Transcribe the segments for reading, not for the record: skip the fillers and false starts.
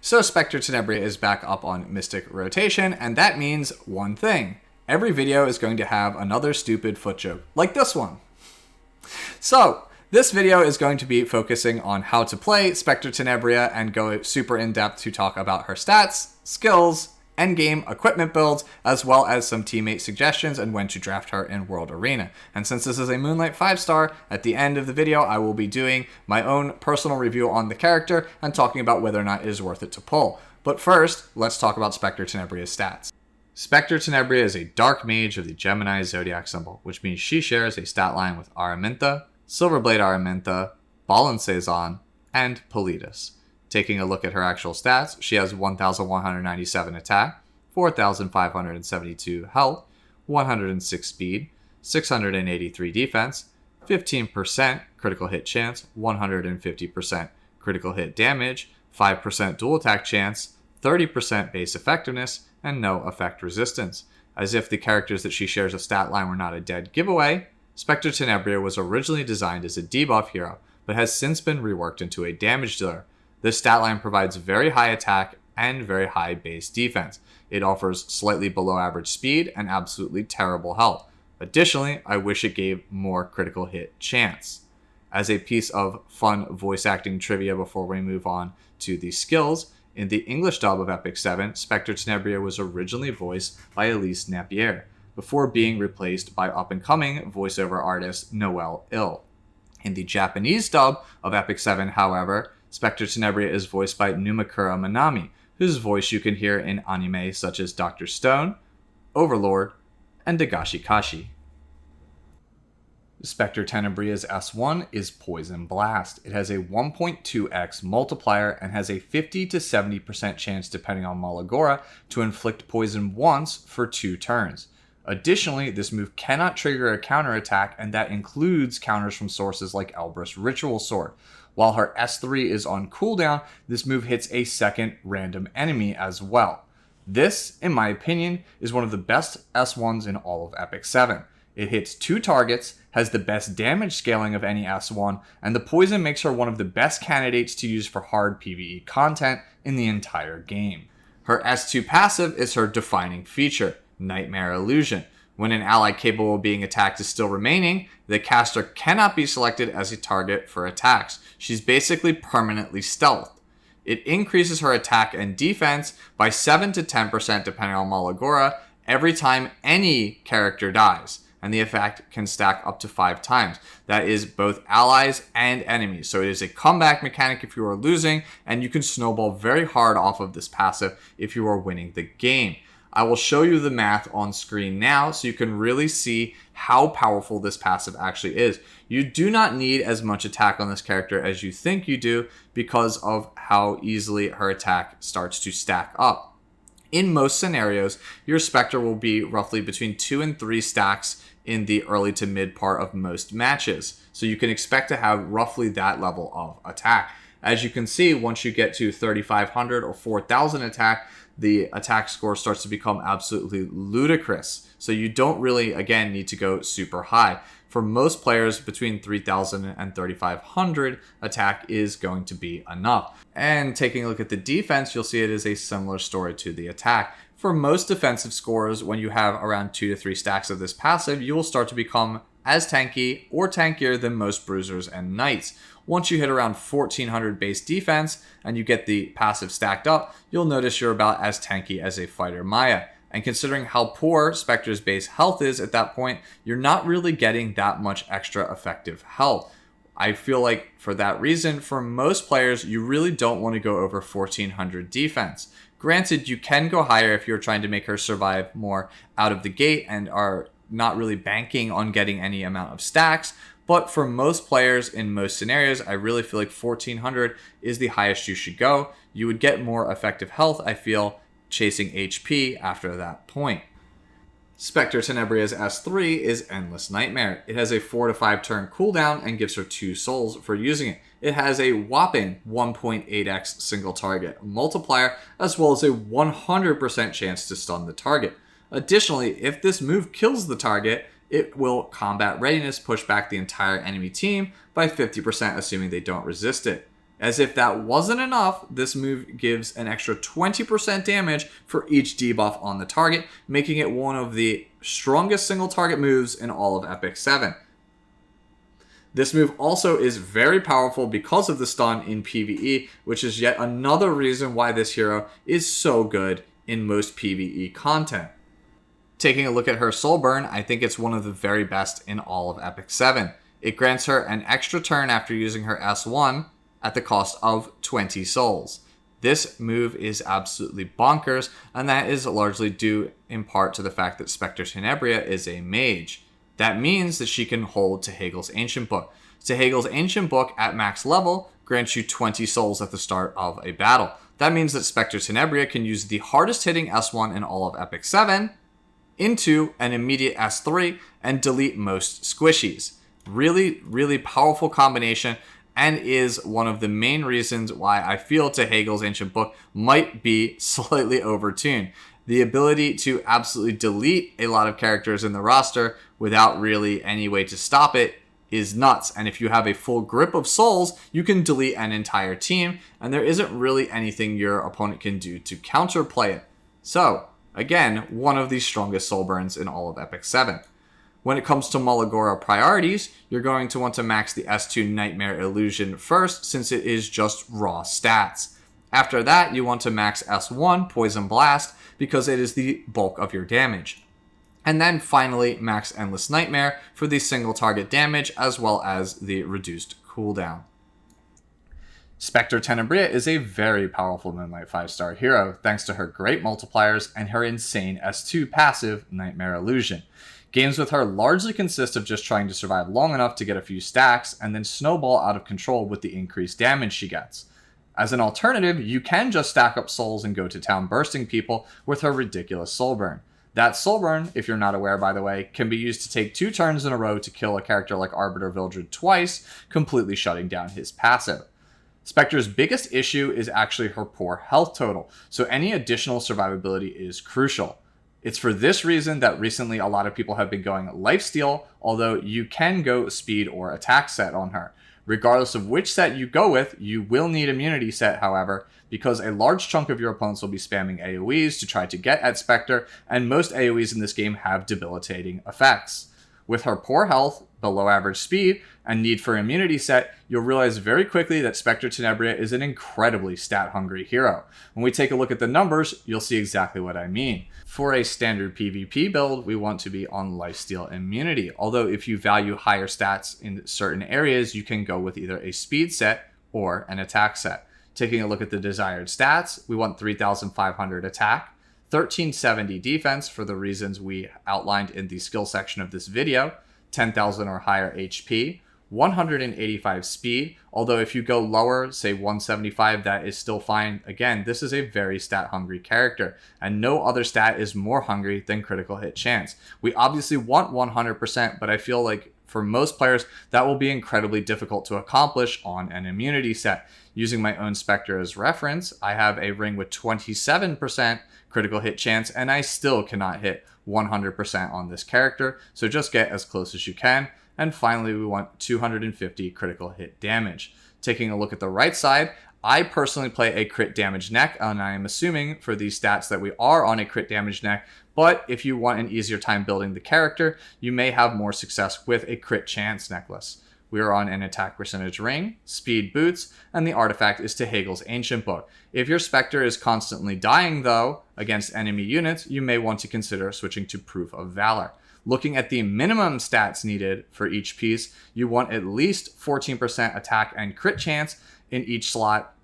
So Specter Tenebria is back up on Mystic rotation, and that means one thing. Every video is going to have another stupid foot joke, like this one. So, this video is going to be focusing on how to play Specter Tenebria and go super in-depth to talk about her stats, skills, endgame equipment builds, as well as some teammate suggestions and when to draft her in World Arena. And since this is a Moonlight 5-star, at the end of the video I will be doing my own personal review on the character and talking about whether or not it is worth it to pull. But first, let's talk about Specter Tenebria's stats. Specter Tenebria is a dark mage of the Gemini zodiac symbol, which means she shares a stat line with Araminta, Silverblade Araminta, Ballin Cezanne, and Politis. Taking a look at her actual stats, she has 1,197 attack, 4,572 health, 106 speed, 683 defense, 15% critical hit chance, 150% critical hit damage, 5% dual attack chance, 30% base effectiveness, and no effect resistance. As if the characters that she shares a stat line were not a dead giveaway, Specter Tenebria was originally designed as a debuff hero, but has since been reworked into a damage dealer. This stat line provides very high attack and very high base defense. It offers slightly below average speed and absolutely terrible health. Additionally, I wish it gave more critical hit chance. As a piece of fun voice acting trivia before we move on to the skills, in the English dub of Epic 7, Specter Tenebria was originally voiced by Elise Napier, before being replaced by up-and-coming voiceover artist Noelle Ill. In the Japanese dub of Epic 7, however, Specter Tenebria is voiced by Numakura Manami, whose voice you can hear in anime such as Dr. Stone, Overlord, and Dagashi Kashi. Specter Tenebria's S1 is Poison Blast. It has a 1.2x multiplier and has a 50 to 70% chance, depending on Molagora, to inflict poison once for 2 turns. Additionally, this move cannot trigger a counterattack, and that includes counters from sources like Elbrus Ritual Sword. While her S3 is on cooldown, this move hits a second random enemy as well. This, in my opinion, is one of the best S1s in all of Epic 7. It hits 2 targets, has the best damage scaling of any S1, and the poison makes her one of the best candidates to use for hard PvE content in the entire game. Her S2 passive is her defining feature, Nightmare Illusion. When an ally capable of being attacked is still remaining, the caster cannot be selected as a target for attacks. She's basically permanently stealthed. It increases her attack and defense by 7 to 10% depending on Molagora every time any character dies, and the effect can stack up to 5 times. That is both allies and enemies, so it is a comeback mechanic if you are losing, and you can snowball very hard off of this passive if you are winning the game. I will show you the math on screen now so you can really see how powerful this passive actually is. You do not need as much attack on this character as you think you do because of how easily her attack starts to stack up. In most scenarios, your Spectre will be roughly between 2 and 3 stacks in the early to mid part of most matches. So you can expect to have roughly that level of attack. As you can see, once you get to 3,500 or 4,000 attack, the attack score starts to become absolutely ludicrous. So you don't really, again, need to go super high. For most players, between 3,000 and 3,500 attack is going to be enough. And taking a look at the defense, you'll see it is a similar story to the attack. For most defensive scores, when you have around 2 to 3 stacks of this passive, you will start to become as tanky or tankier than most bruisers and knights. Once you hit around 1400 base defense and you get the passive stacked up, you'll notice you're about as tanky as a fighter Maya. And considering how poor Spectre's base health is at that point, you're not really getting that much extra effective health. I feel like for that reason, for most players, you really don't want to go over 1400 defense. Granted, you can go higher if you're trying to make her survive more out of the gate and are not really banking on getting any amount of stacks. But for most players in most scenarios, I really feel like 1400 is the highest you should go. You would get more effective health, I feel, chasing HP after that point. Specter Tenebria's S3 is Endless Nightmare. It has a 4 to 5 turn cooldown and gives her 2 souls for using it. It has a whopping 1.8x single target multiplier, as well as a 100% chance to stun the target. Additionally, if this move kills the target, it will combat readiness push back the entire enemy team by 50%, assuming they don't resist it. As if that wasn't enough, this move gives an extra 20% damage for each debuff on the target, making it one of the strongest single target moves in all of Epic 7. This move also is very powerful because of the stun in PvE, which is yet another reason why this hero is so good in most PvE content. Taking a look at her soul burn, I think it's one of the very best in all of Epic 7. It grants her an extra turn after using her S1 at the cost of 20 souls. This move is absolutely bonkers, and that is largely due in part to the fact that Specter Tenebria is a mage. That means that she can hold Tehagel's Ancient Book. Tehagel's Ancient Book at max level grants you 20 souls at the start of a battle. That means that Specter Tenebria can use the hardest hitting S1 in all of Epic 7 into an immediate S3 and delete most squishies. Really, really powerful combination, and is one of the main reasons why I feel Tehagel's Ancient Book might be slightly overtuned. The ability to absolutely delete a lot of characters in the roster without really any way to stop it is nuts. And if you have a full grip of souls, you can delete an entire team, and there isn't really anything your opponent can do to counterplay it. So, again, one of the strongest soul burns in all of Epic 7. When it comes to Molagora priorities, you're going to want to max the S2 Nightmare Illusion first, since it is just raw stats. After that, you want to max S1 Poison Blast, because it is the bulk of your damage. And then finally, max Endless Nightmare for the single target damage, as well as the reduced cooldown. Specter Tenebria is a very powerful Moonlight 5-star hero, thanks to her great multipliers and her insane S2 passive, Nightmare Illusion. Games with her largely consist of just trying to survive long enough to get a few stacks, and then snowball out of control with the increased damage she gets. As an alternative, you can just stack up souls and go to town bursting people with her ridiculous soul burn. That soul burn, if you're not aware by the way, can be used to take 2 turns in a row to kill a character like Arbiter Vildred twice, completely shutting down his passive. Spectre's biggest issue is actually her poor health total, so any additional survivability is crucial. It's for this reason that recently a lot of people have been going lifesteal, although you can go speed or attack set on her. Regardless of which set you go with, you will need immunity set, however, because a large chunk of your opponents will be spamming AoEs to try to get at Spectre, and most AoEs in this game have debilitating effects. With her poor health, below average speed, and need for immunity set, you'll realize very quickly that Specter Tenebria is an incredibly stat-hungry hero. When we take a look at the numbers, you'll see exactly what I mean. For a standard PvP build, we want to be on lifesteal immunity, although if you value higher stats in certain areas, you can go with either a speed set or an attack set. Taking a look at the desired stats, we want 3,500 attack, 1370 defense for the reasons we outlined in the skill section of this video, 10,000 or higher HP, 185 speed, although if you go lower, say 175, that is still fine. Again, this is a very stat-hungry character, and no other stat is more hungry than critical hit chance. We obviously want 100%, but I feel like for most players, that will be incredibly difficult to accomplish on an immunity set. Using my own Spectre as reference, I have a ring with 27% critical hit chance, and I still cannot hit 100% on this character, so just get as close as you can. And finally, we want 250 critical hit damage. Taking a look at the right side, I personally play a crit damage neck, and I am assuming for these stats that we are on a crit damage neck, but if you want an easier time building the character, you may have more success with a crit chance necklace. We are on an attack percentage ring, speed boots, and the artifact is Tehagel's Ancient Book. If your Spectre is constantly dying though, against enemy units, you may want to consider switching to Proof of Valor. Looking at the minimum stats needed for each piece, you want at least 14% attack and crit chance in each slot,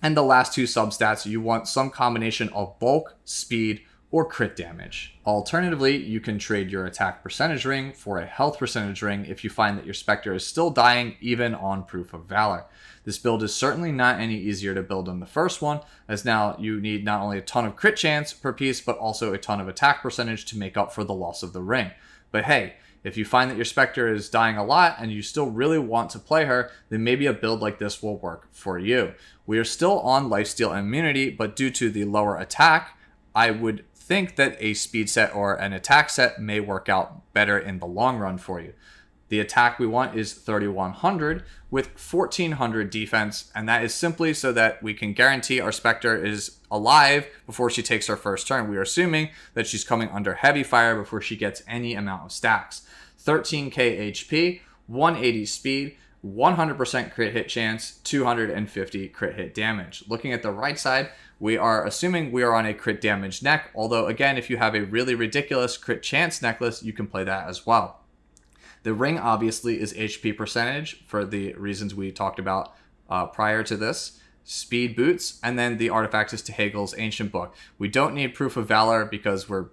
and the last 2 substats, you want some combination of bulk, speed, or crit damage. Alternatively, you can trade your attack percentage ring for a health percentage ring if you find that your Spectre is still dying even on Proof of Valor. This build is certainly not any easier to build than the first one, as now you need not only a ton of crit chance per piece, but also a ton of attack percentage to make up for the loss of the ring. But hey, if you find that your Spectre is dying a lot and you still really want to play her, then maybe a build like this will work for you. We are still on lifesteal immunity, but due to the lower attack, I would think that a speed set or an attack set may work out better in the long run for you. The attack we want is 3100 with 1400 defense, and that is simply so that we can guarantee our Spectre is alive before she takes her first turn. We are assuming that she's coming under heavy fire before she gets any amount of stacks. 13k HP, 180 speed, 100% crit hit chance, 250 crit hit damage. Looking at the right side, we are assuming we are on a crit damage neck, although again, if you have a really ridiculous crit chance necklace, you can play that as well. The ring obviously is HP percentage for the reasons we talked about prior to this. Speed boots, and then the artifact is Tehagel's Ancient Book. We don't need Proof of Valor because we're,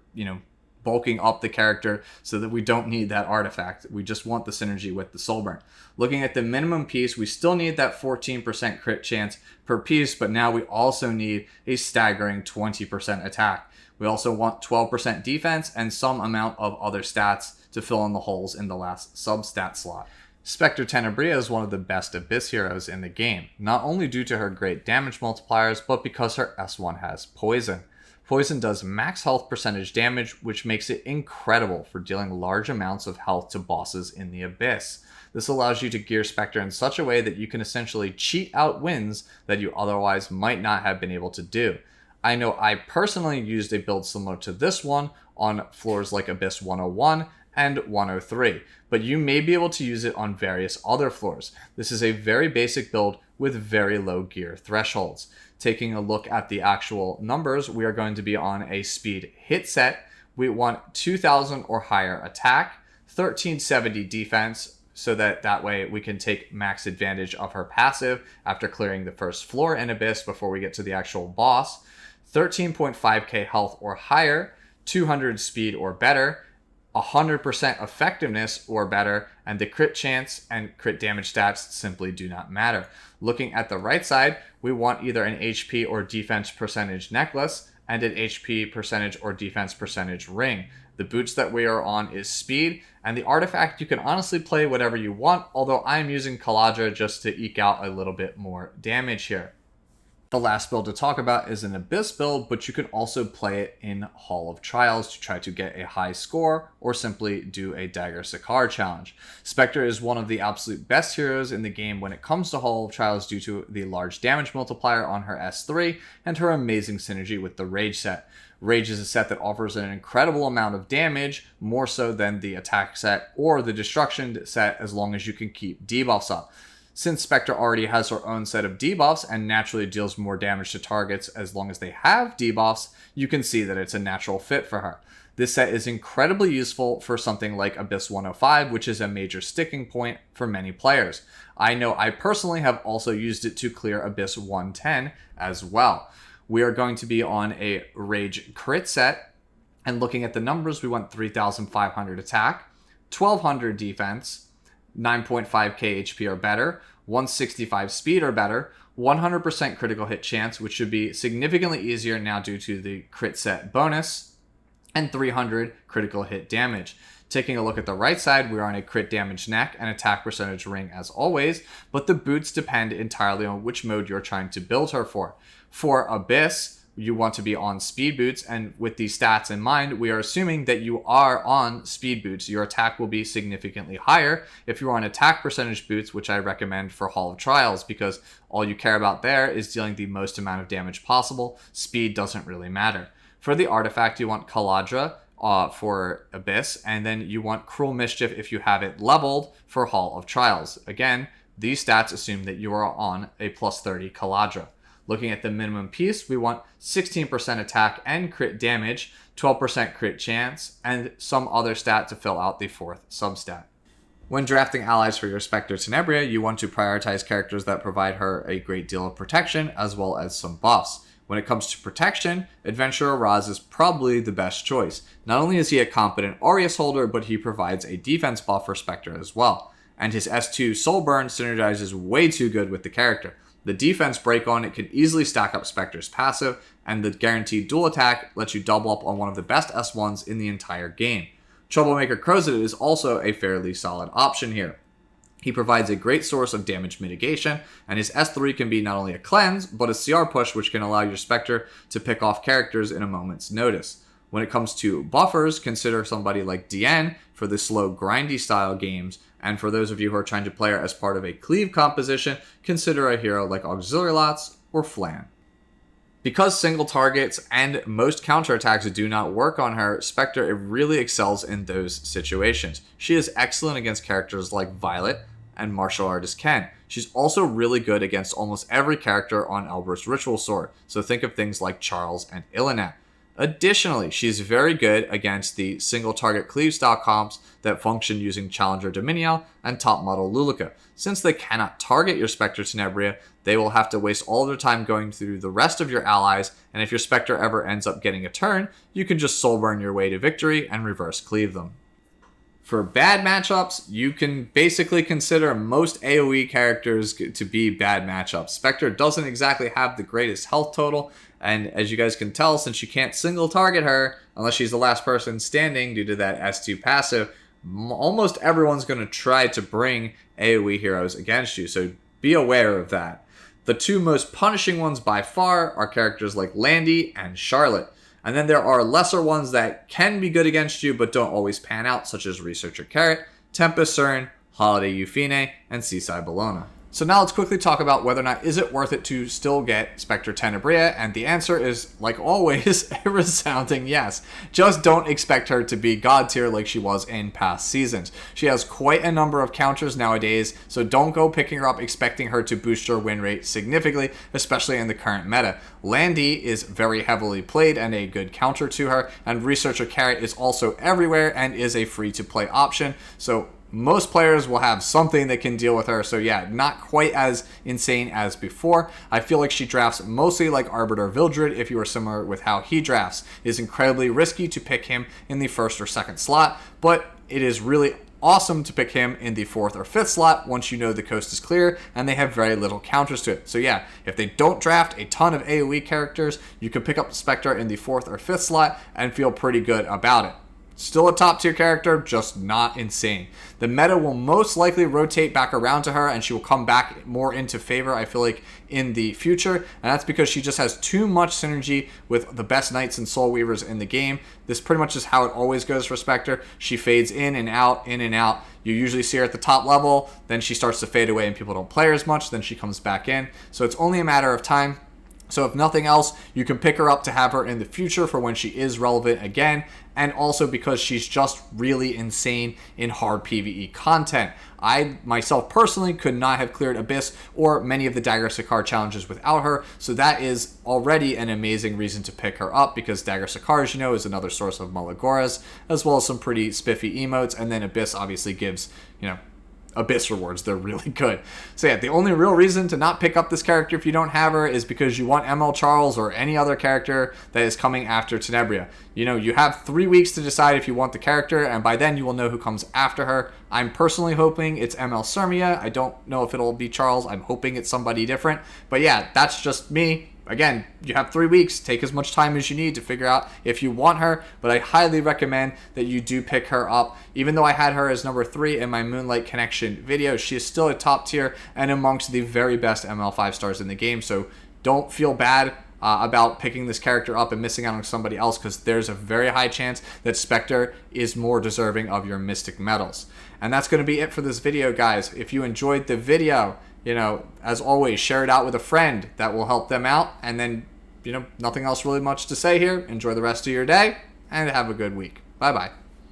bulking up the character so that we don't need that artifact. We just want the synergy with the Soulburn. Looking at the minimum piece, we still need that 14% crit chance per piece, but now we also need a staggering 20% attack. We also want 12% defense and some amount of other stats to fill in the holes in the last substat slot. Specter Tenebria is one of the best Abyss heroes in the game, not only due to her great damage multipliers, but because her S1 has Poison. Poison does max health percentage damage, which makes it incredible for dealing large amounts of health to bosses in the Abyss. This allows you to gear Spectre in such a way that you can essentially cheat out wins that you otherwise might not have been able to do. I know I personally used a build similar to this one on floors like Abyss 101 and 103, but you may be able to use it on various other floors. This is a very basic build with very low gear thresholds. Taking a look at the actual numbers, we are going to be on a speed hit set. We want 2000 or higher attack, 1370 defense, so that way we can take max advantage of her passive after clearing the first floor in Abyss before we get to the actual boss, 13.5k health or higher, 200 speed or better, 100% effectiveness or better, and the crit chance and crit damage stats simply do not matter. Looking at the right side, we want either an HP or defense percentage necklace and an HP percentage or defense percentage ring. The boots that we are on is speed, and the artifact you can honestly play whatever you want, although I'm using Caladra just to eke out a little bit more damage here. The last build to talk about is an Abyss build, but you can also play it in Hall of Trials to try to get a high score, or simply do a Dagger Sakaar challenge. Spectre is one of the absolute best heroes in the game when it comes to Hall of Trials due to the large damage multiplier on her S3 and her amazing synergy with the Rage set. Rage is a set that offers an incredible amount of damage, more so than the attack set or the destruction set, as long as you can keep debuffs up. Since Spectre already has her own set of debuffs and naturally deals more damage to targets as long as they have debuffs, you can see that it's a natural fit for her. This set is incredibly useful for something like Abyss 105, which is a major sticking point for many players. I know I personally have also used it to clear Abyss 110 as well. We are going to be on a Rage crit set, and looking at the numbers, we want 3,500 attack, 1,200 defense, 9.5k HP or better, 165 speed or better, 100% critical hit chance, which should be significantly easier now due to the crit set bonus, and 300 critical hit damage. Taking a look at the right side, we're on a crit damage neck and attack percentage ring as always, but the boots depend entirely on which mode you're trying to build her for. For Abyss, you want to be on speed boots, and with these stats in mind, we are assuming that you are on speed boots. Your attack will be significantly higher if you're on attack percentage boots, which I recommend for Hall of Trials, because all you care about there is dealing the most amount of damage possible. Speed doesn't really matter. For the artifact, you want Caladra for Abyss, and then you want Cruel Mischief if you have it leveled for Hall of Trials. Again, these stats assume that you are on a plus 30 Caladra. Looking at the minimum piece, we want 16% attack and crit damage, 12% crit chance, and some other stat to fill out the fourth substat. When drafting allies for your Specter Tenebria, you want to prioritize characters that provide her a great deal of protection, as well as some buffs. When it comes to protection, Adventurer Raz is probably the best choice. Not only is he a competent Aureus holder, but he provides a defense buff for Spectre as well. And his S2 Soulburn synergizes way too good with the character. The defense break on it can easily stack up Spectre's passive, and the guaranteed dual attack lets you double up on one of the best S1s in the entire game. Troublemaker Crozet is also a fairly solid option here. He provides a great source of damage mitigation, and his S3 can be not only a cleanse, but a CR push which can allow your Spectre to pick off characters in a moment's notice. When it comes to buffers, consider somebody like Diane for the slow, grindy style games. And for those of you who are trying to play her as part of a cleave composition, consider a hero like Auxiliary Lots or Flan. Because single targets and most counterattacks do not work on her, Specter really excels in those situations. She is excellent against characters like Violet and Martial Artist Ken. She's also really good against almost every character on Elber's Ritual Sword, so think of things like Charles and Illinet. Additionally, she's very good against the single target cleave style comps that function using Challenger Dominiel and top model Lulika. Since they cannot target your Specter Tenebria, they will have to waste all their time going through the rest of your allies, and if your Specter ever ends up getting a turn, you can just soul burn your way to victory and reverse cleave them. For bad matchups, you can basically consider most AoE characters to be bad matchups. Specter doesn't exactly have the greatest health total, and as you guys can tell, since you can't single target her unless she's the last person standing due to that S2 passive, almost everyone's going to try to bring AoE heroes against you, so be aware of that. The two most punishing ones by far are characters like Landy and Charlotte. And then there are lesser ones that can be good against you but don't always pan out, such as Researcher Carrot, Tempest Cern, Holiday Euphine, and Seaside Bologna. So now let's quickly talk about whether or not is it worth it to still get Specter Tenebria, and the answer is, like always, a resounding yes. Just don't expect her to be god tier like she was in past seasons. She has quite a number of counters nowadays, so don't go picking her up expecting her to boost your win rate significantly, especially in the current meta. Landy is very heavily played and a good counter to her, and Researcher Carrot is also everywhere and is a free-to-play option, so most players will have something that can deal with her, so yeah, not quite as insane as before. I feel like she drafts mostly like Arbiter Vildred if you are similar with how he drafts. It is incredibly risky to pick him in the first or second slot, but it is really awesome to pick him in the fourth or fifth slot once you know the coast is clear and they have very little counters to it. So yeah, if they don't draft a ton of AoE characters, you can pick up Spectre in the fourth or fifth slot and feel pretty good about it. Still a top tier character, just not insane. The meta will most likely rotate back around to her and she will come back more into favor, I feel like, in the future. And that's because she just has too much synergy with the best Knights and Soul Weavers in the game. This pretty much is how it always goes for Spectre. She fades in and out, in and out. You usually see her at the top level, then she starts to fade away and people don't play her as much, then she comes back in. So it's only a matter of time. So if nothing else, you can pick her up to have her in the future for when she is relevant again, and also because she's just really insane in hard PvE content. I, myself personally, could not have cleared Abyss or many of the Dagger Sakar challenges without her, so that is already an amazing reason to pick her up, because Dagger Sakar, as you know, is another source of Molagoras, as well as some pretty spiffy emotes, and then Abyss obviously gives, Abyss rewards. They're really good. So yeah, the only real reason to not pick up this character if you don't have her is because you want ML Charles or any other character that is coming after Tenebria. You have 3 weeks to decide if you want the character, and by then you will know who comes after her. I'm personally hoping it's ML Sirmia. I don't know if it'll be Charles. I'm hoping it's somebody different. But yeah, that's just me. Again, you have 3 weeks. Take as much time as you need to figure out if you want her, but I highly recommend that you do pick her up. Even though I had her as number 3 in my Moonlight Connection video, she is still a top tier and amongst the very best ML 5 stars in the game, so don't feel bad about picking this character up and missing out on somebody else, because there's a very high chance that Spectre is more deserving of your Mystic medals. And that's going to be it for this video, guys. If you enjoyed the video, as always, share it out with a friend. That will help them out. And then, nothing else really much to say here. Enjoy the rest of your day and have a good week. Bye-bye.